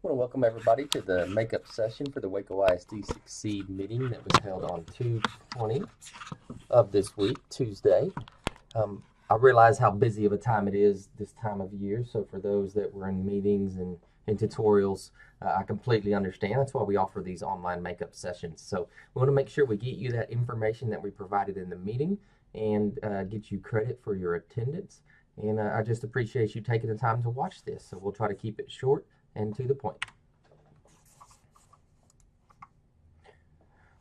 I want to welcome everybody to the makeup session for the Waco ISD Succeed meeting that was held on 2/20 of this week, Tuesday. I realize how busy of a time it is this time of year, so for those that were in meetings and tutorials, I completely understand. That's why we offer these online makeup sessions. So we want to make sure we get you that information that we provided in the meeting and get you credit for your attendance. And I just appreciate you taking the time to watch this. So we'll try to keep it short and to the point.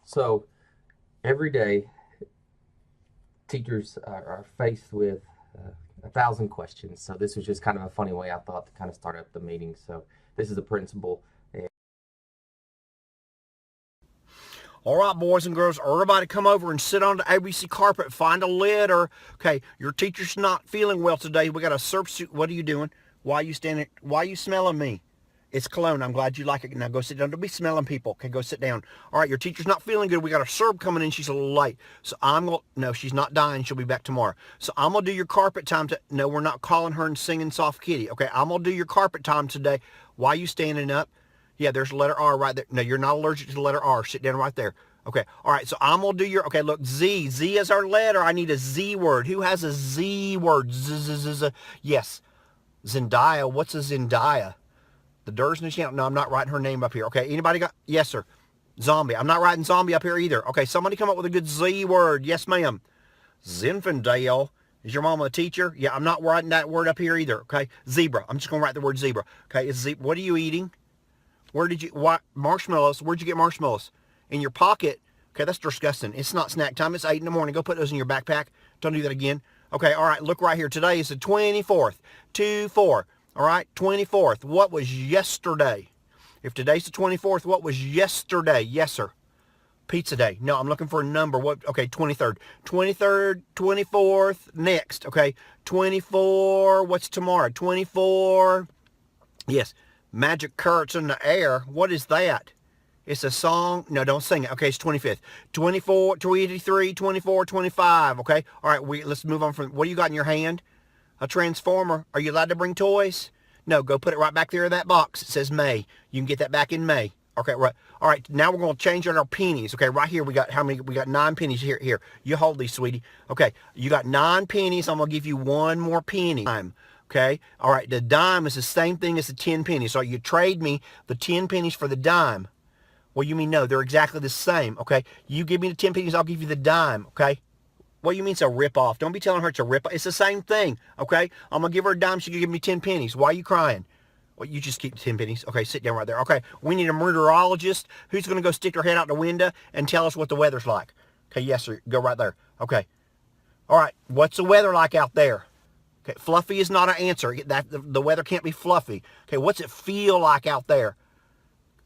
So every day, teachers are faced with 1,000 questions. So this was just kind of a funny way I thought to kind of start up the meeting. So this is the principal. All right, boys and girls, everybody come over and sit on the ABC carpet, find a litter. Okay, your teacher's not feeling well today. We got a substitute. What are you doing? Why are you standing? Why are you smelling me? It's cologne. I'm glad you like it. Now go sit down. Don't be smelling people. Okay, go sit down. All right, your teacher's not feeling good. We got a serb coming in. She's a little late. So no, she's not dying. She'll be back tomorrow. So I'm going to do your carpet time. No, we're not calling her and singing Soft Kitty. Okay, I'm going to do your carpet time today. Why are you standing up? Yeah, there's the letter R right there. No, you're not allergic to the letter R. Sit down right there. Okay, all right, so I'm going to do your, okay, look, Z. Z is our letter. I need a Z word. Who has a Z word? Z. Yes, Zendaya. What's a Zendaya? The Dursness channel. No, I'm not writing her name up here. Okay, anybody got? Yes, sir. Zombie. I'm not writing zombie up here either. Okay, somebody come up with a good Z word. Yes, ma'am. Zinfandel. Is your mama a teacher? Yeah, I'm not writing that word up here either. Okay, zebra. I'm just going to write the word zebra. Okay, what are you eating? What, marshmallows? Where'd you get marshmallows? In your pocket? Okay, that's disgusting. It's not snack time. It's 8 in the morning. Go put those in your backpack. Don't do that again. Okay, all right, look right here. Today is the 24th. 2-4. All right, 24th. What was yesterday? If today's the 24th, what was yesterday? Yes, sir. Pizza day. No, I'm looking for a number. What? Okay, 23rd. 23rd, 24th, next. Okay, 24. What's tomorrow? 24. Yes, magic carrots in the air. What is that? It's a song. No, don't sing it. Okay, it's 25th. 24, 23, 24, 25. Okay, all right, let's move on from, what do you got in your hand? A transformer. Are you allowed to bring toys? No, go put it right back there in that box. It says May. You can get that back in May. Okay, right. All right, now we're going to change out our pennies. Okay, right here we got how many? We got 9 pennies here. Here, you hold these, sweetie. Okay, you got 9 pennies. I'm going to give you one more penny. Okay, all right, the dime is the same thing as the 10 pennies. So you trade me the 10 pennies for the dime. Well, you mean no, they're exactly the same. Okay, you give me the 10 pennies, I'll give you the dime. Okay. What do you mean it's a rip-off? Don't be telling her it's a rip-off. It's the same thing, okay? I'm going to give her a dime. She can give me 10 pennies. Why are you crying? Well, you just keep 10 pennies. Okay, sit down right there. Okay, we need a meteorologist who's going to go stick her head out the window and tell us what the weather's like. Okay, yes, sir. Go right there. Okay. All right, what's the weather like out there? Okay, fluffy is not an answer. The weather can't be fluffy. Okay, what's it feel like out there?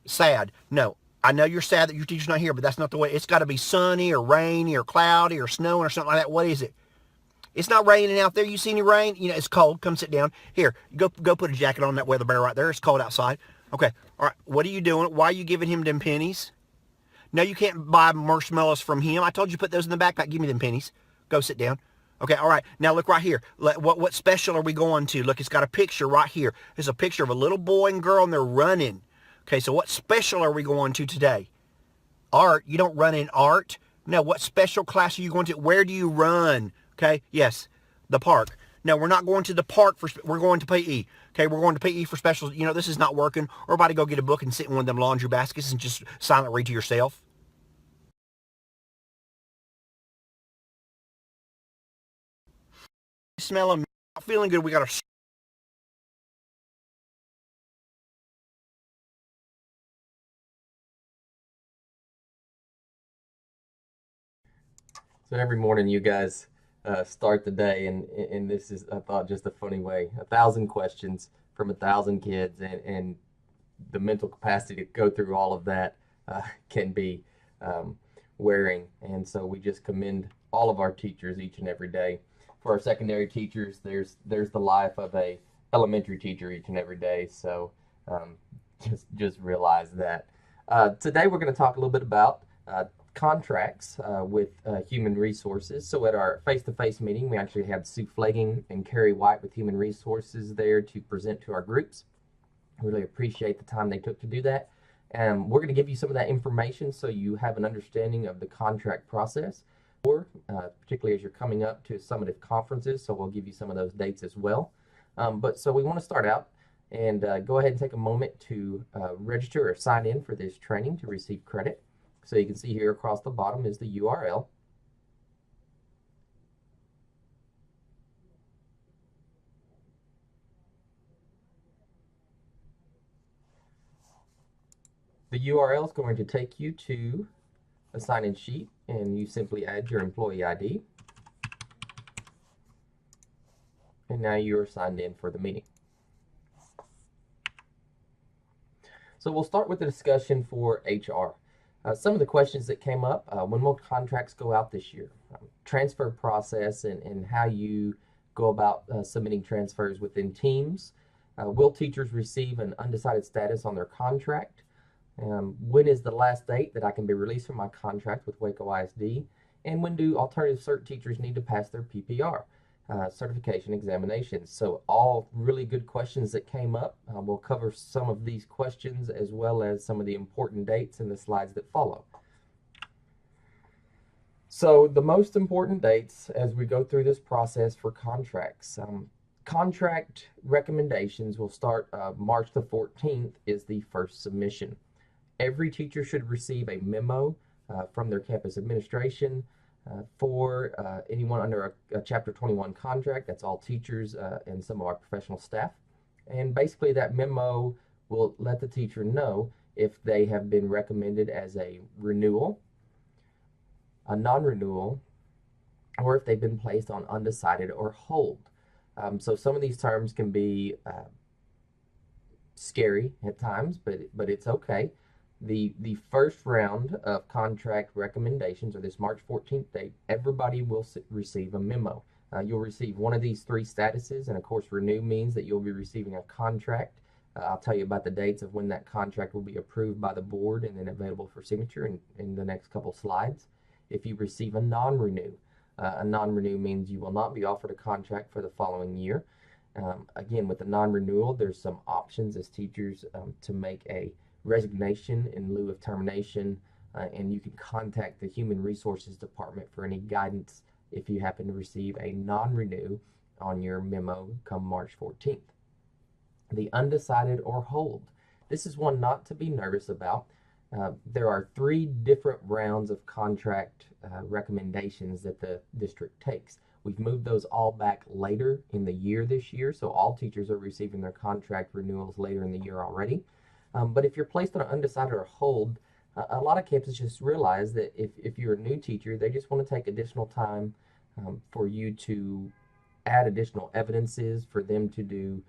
Sad. No, I know you're sad that your teacher's not here, but that's not the way. It's got to be sunny or rainy or cloudy or snowing or something like that. What is it? It's not raining out there. You see any rain? You know, it's cold. Come sit down. Here, go put a jacket on that weather bear right there. It's cold outside. Okay. All right. What are you doing? Why are you giving him them pennies? No, you can't buy marshmallows from him. I told you put those in the backpack. Give me them pennies. Go sit down. Okay, all right. Now look right here. What special are we going to? Look, it's got a picture right here. There's a picture of a little boy and girl, and they're running. Okay, so what special are we going to today? Art. You don't run in art. No, what special class are you going to? Where do you run? Okay, yes, the park. No, we're not going to the park we're going to PE. Okay, we're going to PE for specials. You know, this is not working. Everybody go get a book and sit in one of them laundry baskets and just silent read to yourself. Smelling, not feeling good. We got a So every morning you guys start the day, and this is, I thought, just a funny way. 1,000 questions from 1,000 kids, and the mental capacity to go through all of that can be wearing. And so we just commend all of our teachers each and every day. For our secondary teachers, there's the life of a elementary teacher each and every day. So um, just realize that. Today we're going to talk a little bit about contracts with human resources. So at our face-to-face meeting, we actually had Sue Flagging and Carrie White with Human Resources there to present to our groups. Really appreciate the time they took to do that. We're going to give you some of that information so you have an understanding of the contract process, or particularly as you're coming up to summative conferences. So we'll give you some of those dates as well. So we want to start out and go ahead and take a moment to register or sign in for this training to receive credit. So you can see here across the bottom is the URL. The URL is going to take you to a sign-in sheet, and you simply add your employee ID. And now you are signed in for the meeting. So we'll start with the discussion for HR. Some of the questions that came up, when will contracts go out this year? Transfer process and how you go about submitting transfers within teams. Will teachers receive an undecided status on their contract? When is the last date that I can be released from my contract with Waco ISD? And when do alternative cert teachers need to pass their PPR, certification examinations? So all really good questions that came up. We'll cover some of these questions as well as some of the important dates in the slides that follow. So the most important dates as we go through this process for contracts. Contract recommendations will start March the 14th is the first submission. Every teacher should receive a memo from their campus administration for anyone under a Chapter 21 contract. That's all teachers and some of our professional staff. And basically that memo will let the teacher know if they have been recommended as a renewal, a non-renewal, or if they've been placed on undecided or hold. So some of these terms can be scary at times, but it's okay. The first round of contract recommendations, or this March 14th date, everybody will receive a memo. You'll receive one of these three statuses, and of course renew means that you'll be receiving a contract. I'll tell you about the dates of when that contract will be approved by the board and then available for signature in the next couple slides. If you receive a non-renew means you will not be offered a contract for the following year. Again, with the non-renewal, there's some options as teachers to make a resignation in lieu of termination, and you can contact the Human Resources Department for any guidance if you happen to receive a non-renew on your memo come March 14th. The undecided or hold. This is one not to be nervous about. There are 3 different rounds of contract recommendations that the district takes. We've moved those all back later in the year this year, so all teachers are receiving their contract renewals later in the year already. But if you're placed on an undecided or hold, a lot of campuses just realize that if you're a new teacher, they just want to take additional time for you to add additional evidences, for them to do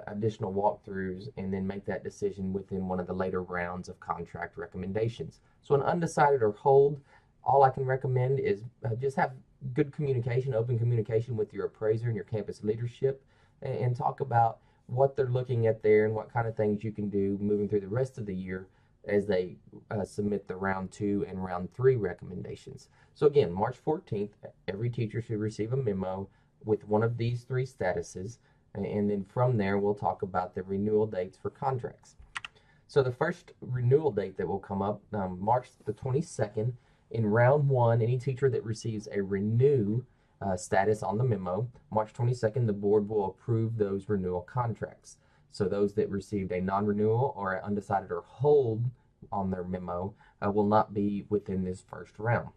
additional walkthroughs, and then make that decision within one of the later rounds of contract recommendations. So an undecided or hold, all I can recommend is just have good communication, open communication with your appraiser and your campus leadership, and talk about what they're looking at there and what kind of things you can do moving through the rest of the year as they submit the round 2 and round 3 recommendations. So again, March 14th, every teacher should receive a memo with one of these 3 statuses, and then from there we'll talk about the renewal dates for contracts. So the first renewal date that will come up, March the 22nd, in round 1, any teacher that receives a renew status on the memo, March 22nd, the board will approve those renewal contracts. So those that received a non-renewal or an undecided or hold on their memo will not be within this first round.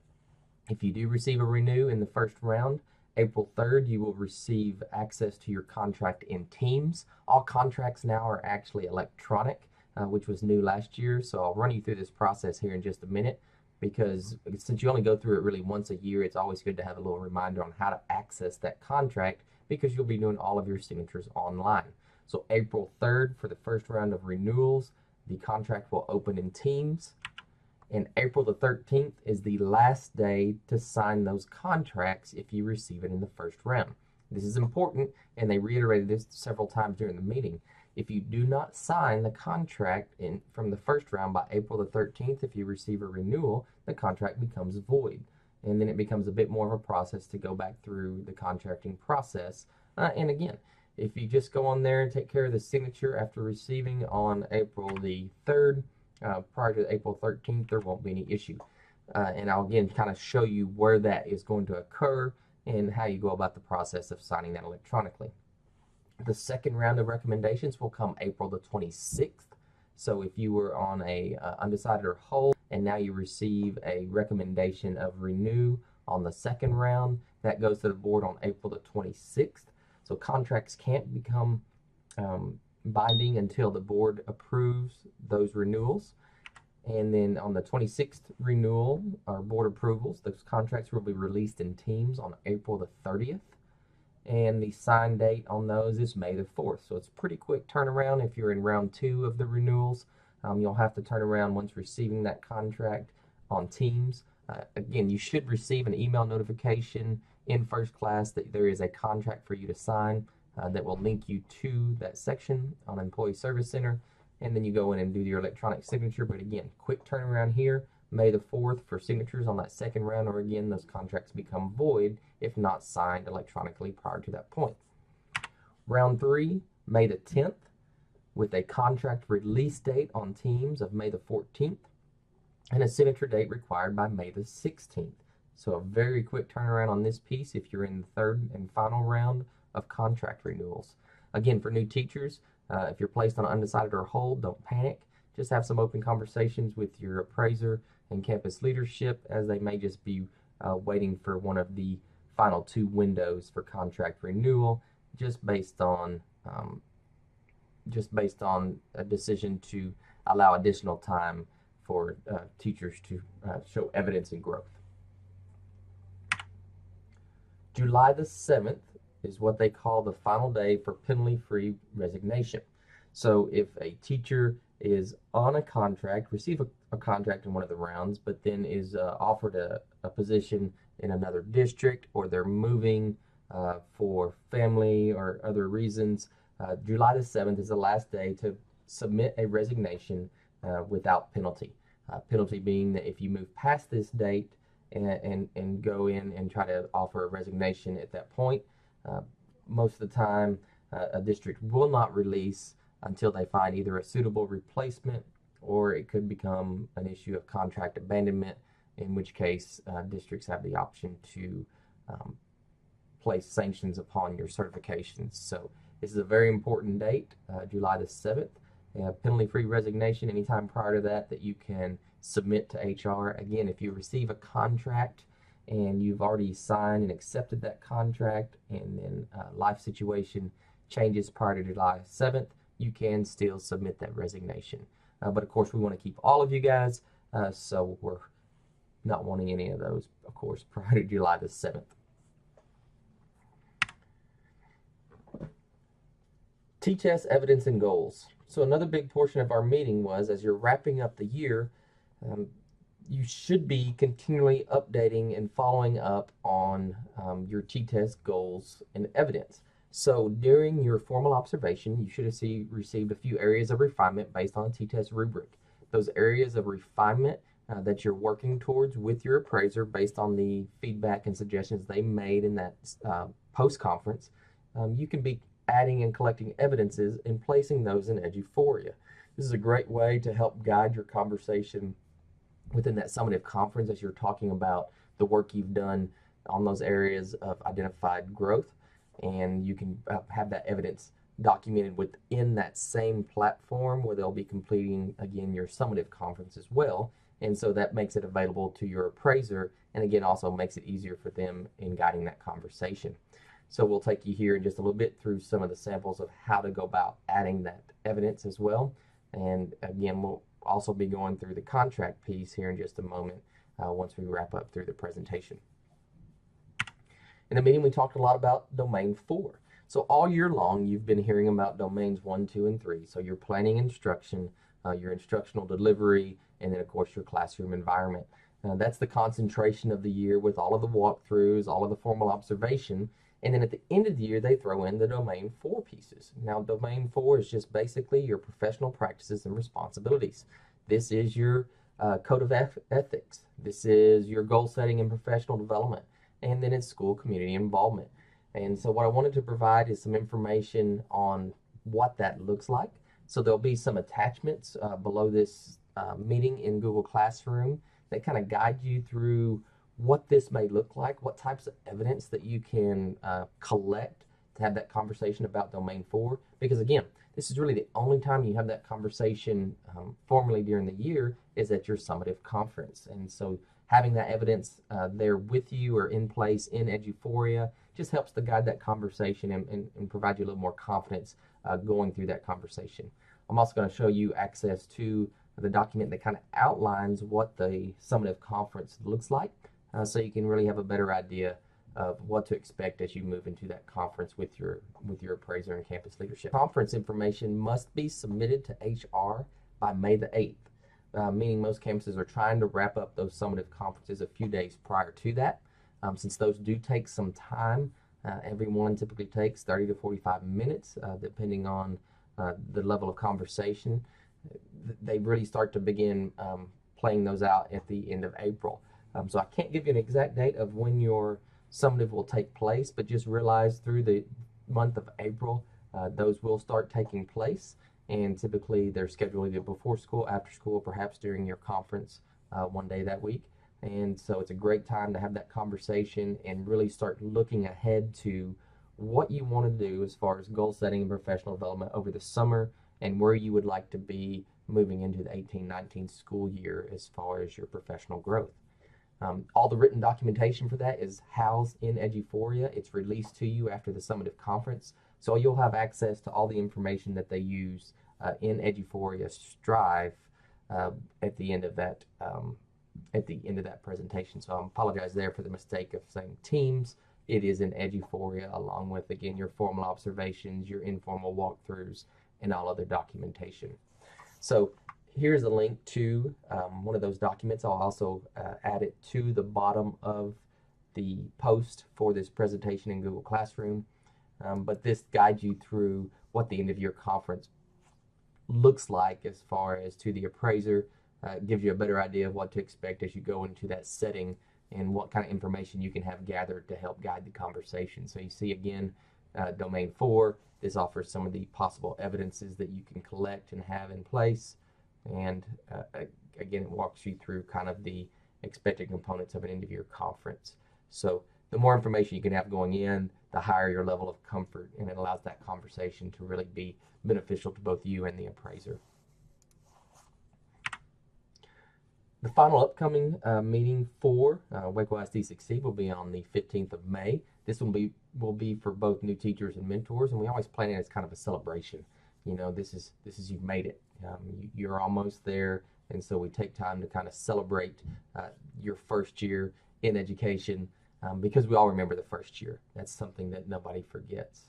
If you do receive a renew in the first round, April 3rd, you will receive access to your contract in Teams. All contracts now are actually electronic, which was new last year. So I'll run you through this process here in just a minute, because since you only go through it really once a year, it's always good to have a little reminder on how to access that contract, because you'll be doing all of your signatures online. So April 3rd for the first round of renewals, the contract will open in Teams. And April the 13th is the last day to sign those contracts if you receive it in the first round. This is important, and they reiterated this several times during the meeting. If you do not sign the contract from the first round by April the 13th, if you receive a renewal, the contract becomes void. And then it becomes a bit more of a process to go back through the contracting process. And again, if you just go on there and take care of the signature after receiving on April the 3rd, prior to April 13th, there won't be any issue. And I'll again kind of show you where that is going to occur and how you go about the process of signing that electronically. The second round of recommendations will come April the 26th. So if you were on a undecided or hold and now you receive a recommendation of renew on the second round, that goes to the board on April the 26th. So contracts can't become binding until the board approves those renewals. And then on the 26th renewal, our board approvals, those contracts will be released in teams on April the 30th. And the sign date on those is May the 4th. So it's a pretty quick turnaround. If you're in round 2 of the renewals, you'll have to turn around once receiving that contract on teams. Again, you should receive an email notification in first class that there is a contract for you to sign that will link you to that section on Employee Service Center. And then you go in and do your electronic signature. But again, quick turnaround here, May the 4th for signatures on that second round, or again, those contracts become void if not signed electronically prior to that point. Round 3, May the 10th, with a contract release date on teams of May the 14th, and a signature date required by May the 16th. So a very quick turnaround on this piece if you're in the third and final round of contract renewals. Again, for new teachers, if you're placed on undecided or hold, don't panic. Just have some open conversations with your appraiser and campus leadership, as they may just be waiting for one of the final 2 windows for contract renewal, just based on a decision to allow additional time for teachers to show evidence and growth. July the 7th is what they call the final day for penalty-free resignation. So if a teacher is on a contract, receive a contract in one of the rounds, but then is offered a position in another district, or they're moving for family or other reasons, July the 7th is the last day to submit a resignation without penalty. Penalty being that if you move past this date and go in and try to offer a resignation at that point, most of the time a district will not release until they find either a suitable replacement, or it could become an issue of contract abandonment, in which case districts have the option to place sanctions upon your certifications. So this is a very important date, July the 7th. Penalty-free resignation anytime prior to that you can submit to HR. Again, if you receive a contract and you've already signed and accepted that contract, and then life situation changes prior to July 7th, you can still submit that resignation. But of course, we want to keep all of you guys, so we're not wanting any of those, of course, prior to July the 7th. T-test evidence and goals. So another big portion of our meeting was, as you're wrapping up the year, you should be continually updating and following up on your T-test goals and evidence. So during your formal observation, you should have received a few areas of refinement based on a T-test rubric. Those areas of refinement that you're working towards with your appraiser based on the feedback and suggestions they made in that post-conference, you can be adding and collecting evidences and placing those in Eduphoria. This is a great way to help guide your conversation within that summative conference as you're talking about the work you've done on those areas of identified growth, and you can have that evidence documented within that same platform where they'll be completing, again, your summative conference as well. And so that makes it available to your appraiser, and again, also makes it easier for them in guiding that conversation. So we'll take you here in just a little bit through some of the samples of how to go about adding that evidence as well. And again, we'll also be going through the contract piece here in just a moment once we wrap up through the presentation. In the meeting, we talked a lot about Domain 4. So all year long, you've been hearing about Domains 1, 2, and 3. So your planning instruction, your instructional delivery, and then, of course, your classroom environment. That's the concentration of the year with all of the walkthroughs, all of the formal observation. And then at the end of the year, they throw in the Domain 4 pieces. Now, Domain 4 is just basically your professional practices and responsibilities. This is your code of ethics. This is your goal setting and professional development. And then it's school community involvement. And so what I wanted to provide is some information on what that looks like. So there'll be some attachments below this meeting in Google Classroom that kind of guide you through what this may look like, what types of evidence that you can collect to have that conversation about Domain 4. Because again, this is really the only time you have that conversation formally during the year is at your summative conference. And so having that evidence there with you or in place in Eduphoria just helps to guide that conversation and provide you a little more confidence going through that conversation. I'm also going to show you access to the document that kind of outlines what the summative conference looks like, so you can really have a better idea of what to expect as you move into that conference with your appraiser and campus leadership. Conference information must be submitted to HR by May the 8th, meaning most campuses are trying to wrap up those summative conferences a few days prior to that. Since those do take some time, every one typically takes 30 to 45 minutes, depending on the level of conversation. They really start to begin playing those out at the end of April. So I can't give you an exact date of when your summative will take place, but just realize through the month of April, those will start taking place. And typically they're scheduled either before school, after school, perhaps during your conference one day that week. And so it's a great time to have that conversation and really start looking ahead to what you want to do as far as goal setting and professional development over the summer and where you would like to be moving into the 18-19 school year as far as your professional growth. All the written documentation for that is housed in Eduphoria. It's released to you after the summative conference, so you'll have access to all the information that they use in Eduphoria Strive at the end of that presentation. So I apologize there for the mistake of saying Teams. It is in Eduphoria, along with, again, your formal observations, your informal walkthroughs, and all other documentation. So here's a link to one of those documents. I'll also add it to the bottom of the post for this presentation in Google Classroom. But this guides you through what the end of year conference looks like as far as to the appraiser. Gives you a better idea of what to expect as you go into that setting and what kind of information you can have gathered to help guide the conversation. So you see again, Domain 4, this offers some of the possible evidences that you can collect and have in place. And again, it walks you through kind of the expected components of an end of year conference. So the more information you can have going in, the higher your level of comfort, and it allows that conversation to really be beneficial to both you and the appraiser. The final upcoming meeting for Waco ISD Succeed will be on the 15th of May. This will be for both new teachers and mentors, and we always plan it as kind of a celebration. You know, this is you've made it. You're almost there, and so we take time to kind of celebrate your first year in education, because we all remember the first year. That's something that nobody forgets.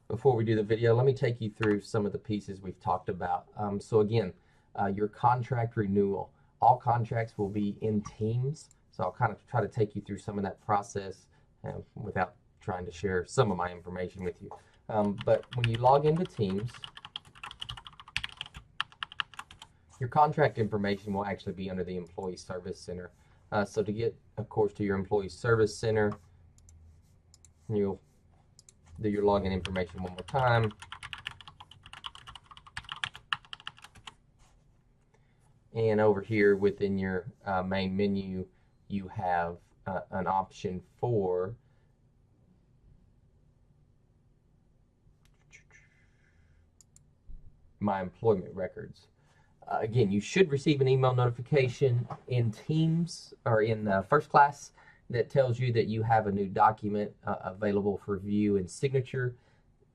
Before we do the video, let me take you through some of the pieces we've talked about. So again, your contract renewal. All contracts will be in Teams, so I'll kind of try to take you through some of that process without trying to share some of my information with you. But when you log into Teams, your contract information will actually be under the Employee Service Center. So to get, of course, to your Employee Service Center, you'll do your login information one more time. And over here within your main menu, you have an option for My Employment Records. Again, you should receive an email notification in Teams or in First Class that tells you that you have a new document available for view and signature.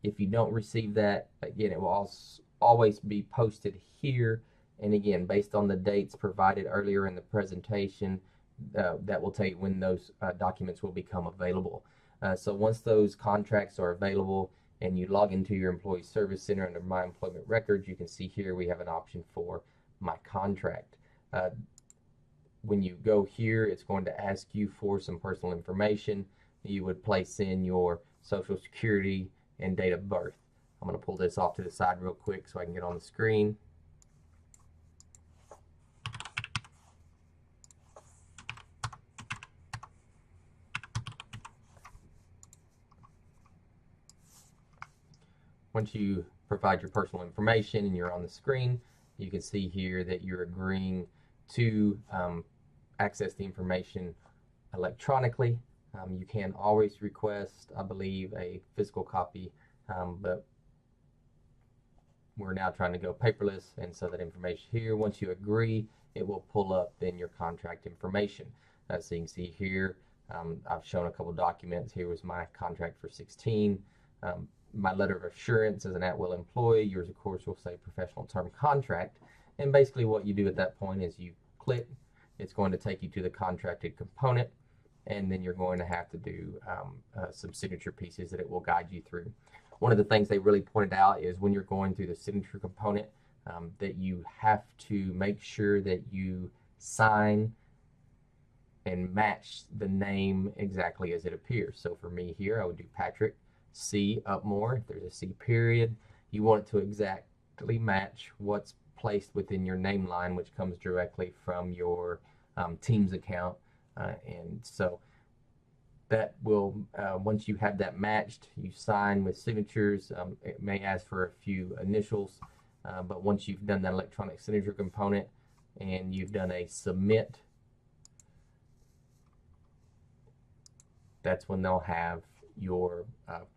If you don't receive that, again, it will always be posted here. And again, based on the dates provided earlier in the presentation, that will tell you when those documents will become available. So once those contracts are available and you log into your Employee Service Center under My Employment Records, you can see here we have an option for My Contract. When you go here, it's going to ask you for some personal information. You would place in your Social Security and date of birth. I'm going to pull this off to the side real quick so I can get on the screen. Once you provide your personal information and you're on the screen, you can see here that you're agreeing to access the information electronically. You can always request, I believe, a physical copy, but we're now trying to go paperless, and so that information here, once you agree, it will pull up then your contract information. So you can see here, I've shown a couple documents. Here was my contract for 16. My letter of assurance as an at-will employee. Yours, of course, will say professional term contract. And basically what you do at that point is you click. It's going to take you to the contracted component, and then you're going to have to do some signature pieces that it will guide you through. One of the things they really pointed out is when you're going through the signature component, that you have to make sure that you sign and match the name exactly as it appears. So for me here, I would do Patrick C. Upmore. If there's a C period, you want it to exactly match what's placed within your name line, which comes directly from your Teams account. And so that will, once you have that matched, you sign with signatures. It may ask for a few initials, but once you've done that electronic signature component and you've done a submit, that's when they'll have your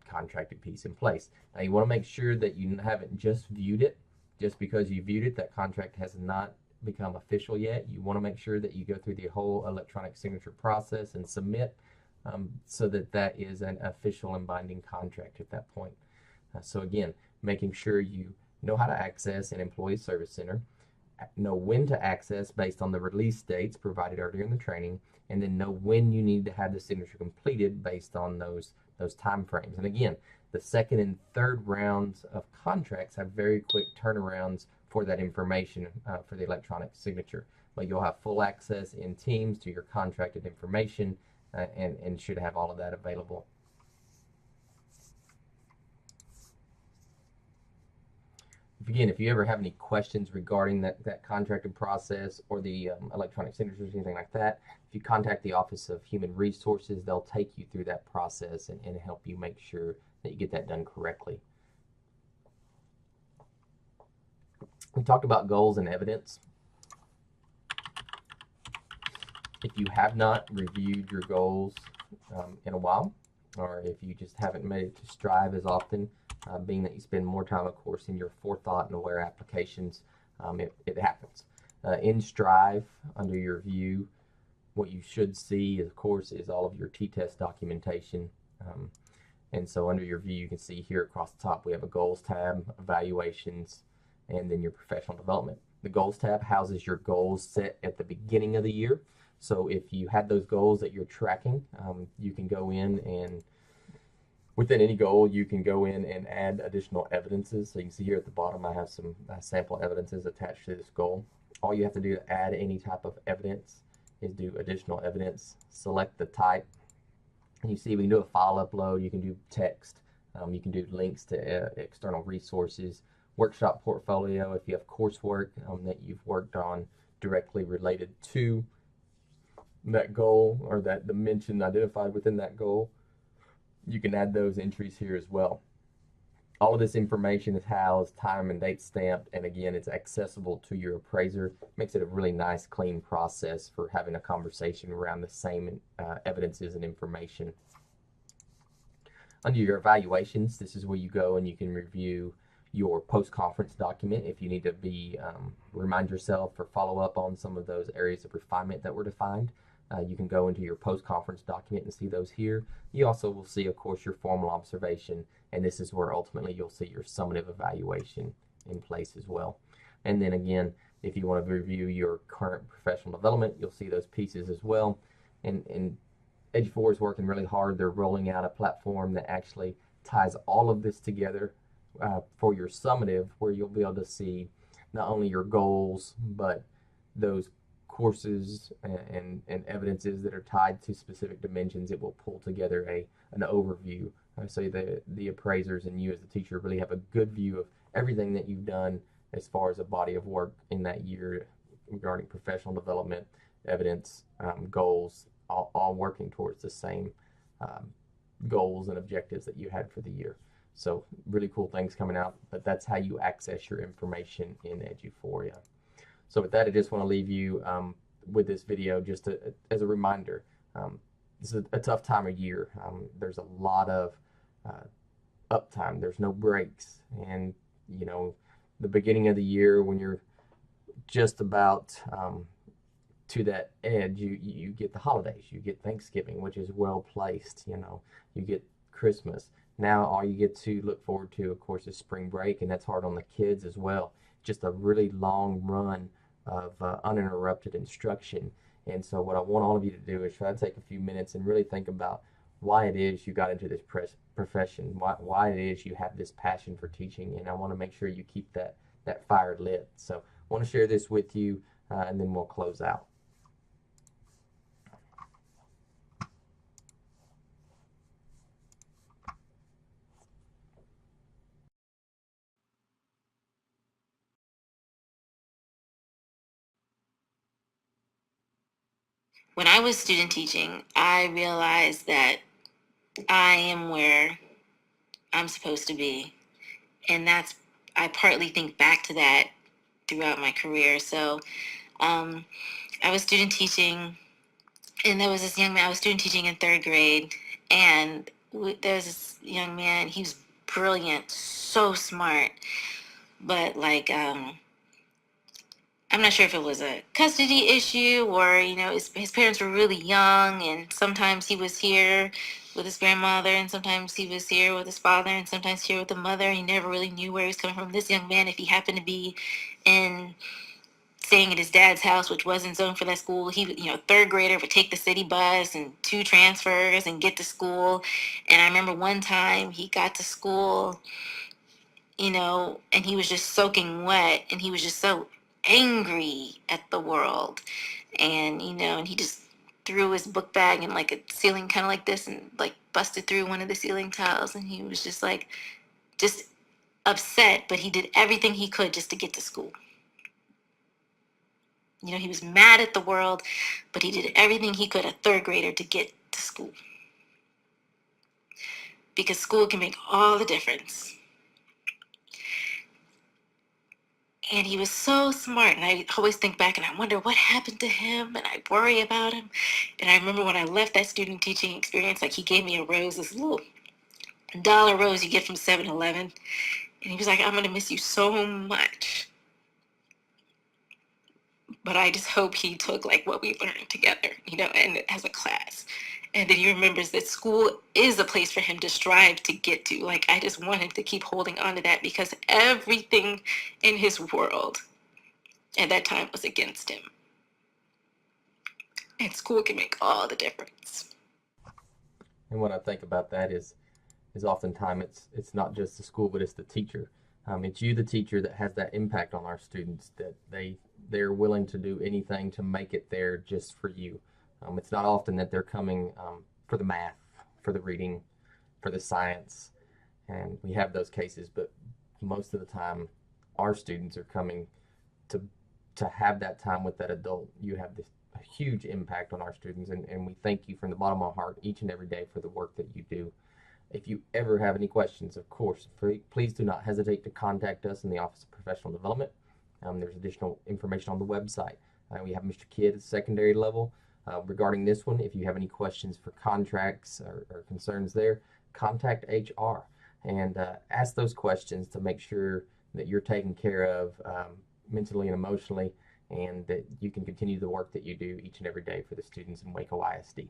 contracted piece in place. Now you want to make sure that you haven't just viewed it. Just because you viewed it, that contract has not become official yet. You want to make sure that you go through the whole electronic signature process and submit, so that that is an official and binding contract at that point. So again, making sure you know how to access an employee service center, know when to access based on the release dates provided earlier in the training, and then know when you need to have the signature completed based on those time frames. And again, the second and third rounds of contracts have very quick turnarounds for that information for the electronic signature. But you'll have full access in Teams to your contracted information, and should have all of that available. Again, if you ever have any questions regarding that contracting process or the electronic signatures, anything like that, if you contact the Office of Human Resources, they'll take you through that process and help you make sure that you get that done correctly. We talked about goals and evidence. If you have not reviewed your goals in a while, or if you just haven't made it to Strive as often, being that you spend more time, of course, in your forethought and aware applications, it happens. In Strive, under your view, what you should see, of course, is all of your T-test documentation. And so under your view, you can see here across the top, we have a Goals tab, Evaluations, and then your Professional Development. The Goals tab houses your goals set at the beginning of the year. So if you had those goals that you're tracking, you can go in and within any goal, you can go in and add additional evidences. So you can see here at the bottom, I have some sample evidences attached to this goal. All you have to do to add any type of evidence is do additional evidence, select the type. And you see we can do a file upload, you can do text, you can do links to external resources, workshop portfolio if you have coursework that you've worked on directly related to that goal or that dimension identified within that goal. You can add those entries here as well. All of this information is housed, time and date stamped, and again, it's accessible to your appraiser. Makes it a really nice, clean process for having a conversation around the same evidences and information. Under your evaluations, this is where you go and you can review your post-conference document if you need to remind yourself or follow up on some of those areas of refinement that were defined. You can go into your post-conference document and see those here. You also will see, of course, your formal observation, and this is where ultimately you'll see your summative evaluation in place as well. And then again, if you want to review your current professional development, you'll see those pieces as well. And Edu4 is working really hard. They're rolling out a platform that actually ties all of this together for your summative, where you'll be able to see not only your goals, but those courses and evidences that are tied to specific dimensions. It will pull together an overview so the appraisers and you as the teacher really have a good view of everything that you've done as far as a body of work in that year regarding professional development, evidence, goals, all working towards the same goals and objectives that you had for the year. So really cool things coming out, but that's how you access your information in Eduphoria. So with that, I just want to leave you with this video just as a reminder. This is a tough time of year. There's a lot of uptime. There's no breaks. And, you know, the beginning of the year when you're just about to that edge, you get the holidays. You get Thanksgiving, which is well placed. You know, you get Christmas. Now all you get to look forward to, of course, is spring break, and that's hard on the kids as well. Just a really long run of uninterrupted instruction. And so what I want all of you to do is try to take a few minutes and really think about why it is you got into this profession, why it is you have this passion for teaching, and I want to make sure you keep that fire lit. So I want to share this with you, and then we'll close out. When I was student teaching, I realized that I am where I'm supposed to be. And I partly think back to that throughout my career. So um, I was student teaching, and there was this young man, I was student teaching in third grade, and there was this young man, he was brilliant, so smart, but like, I'm not sure if it was a custody issue or, his parents were really young, and sometimes he was here with his grandmother and sometimes he was here with his father and sometimes here with the mother. He never really knew where he was coming from. This young man, if he happened to be in staying at his dad's house, which wasn't zoned for that school, he would, third grader would take the city bus and 2 transfers and get to school. And I remember one time he got to school, and he was just soaking wet and he was just so angry at the world. And he just threw his book bag in like a ceiling kind of like this and like busted through one of the ceiling tiles. And he was just like, just upset, but he did everything he could just to get to school. He was mad at the world, but he did everything he could, a third grader, to get to school. Because school can make all the difference. And he was so smart. And I always think back and I wonder what happened to him. And I worry about him. And I remember when I left that student teaching experience, like he gave me a rose, this little dollar rose you get from 7-Eleven. And he was like, I'm going to miss you so much. But I just hope he took like what we learned together, and as a class. And then he remembers that school is a place for him to strive to get to. Like, I just want him to keep holding on to that because everything in his world at that time was against him. And school can make all the difference. And what I think about that is oftentimes it's not just the school, but it's the teacher. It's you, the teacher, that has that impact on our students, that they're willing to do anything to make it there just for you. It's not often that they're coming for the math, for the reading, for the science, and we have those cases, but most of the time our students are coming to have that time with that adult. You have this a huge impact on our students, and we thank you from the bottom of our heart each and every day for the work that you do. If you ever have any questions, of course, please do not hesitate to contact us in the Office of Professional Development. There's additional information on the website. We have Mr. Kidd at the secondary level. Regarding this one, if you have any questions for contracts or concerns there, contact HR and ask those questions to make sure that you're taken care of mentally and emotionally, and that you can continue the work that you do each and every day for the students in Waco ISD.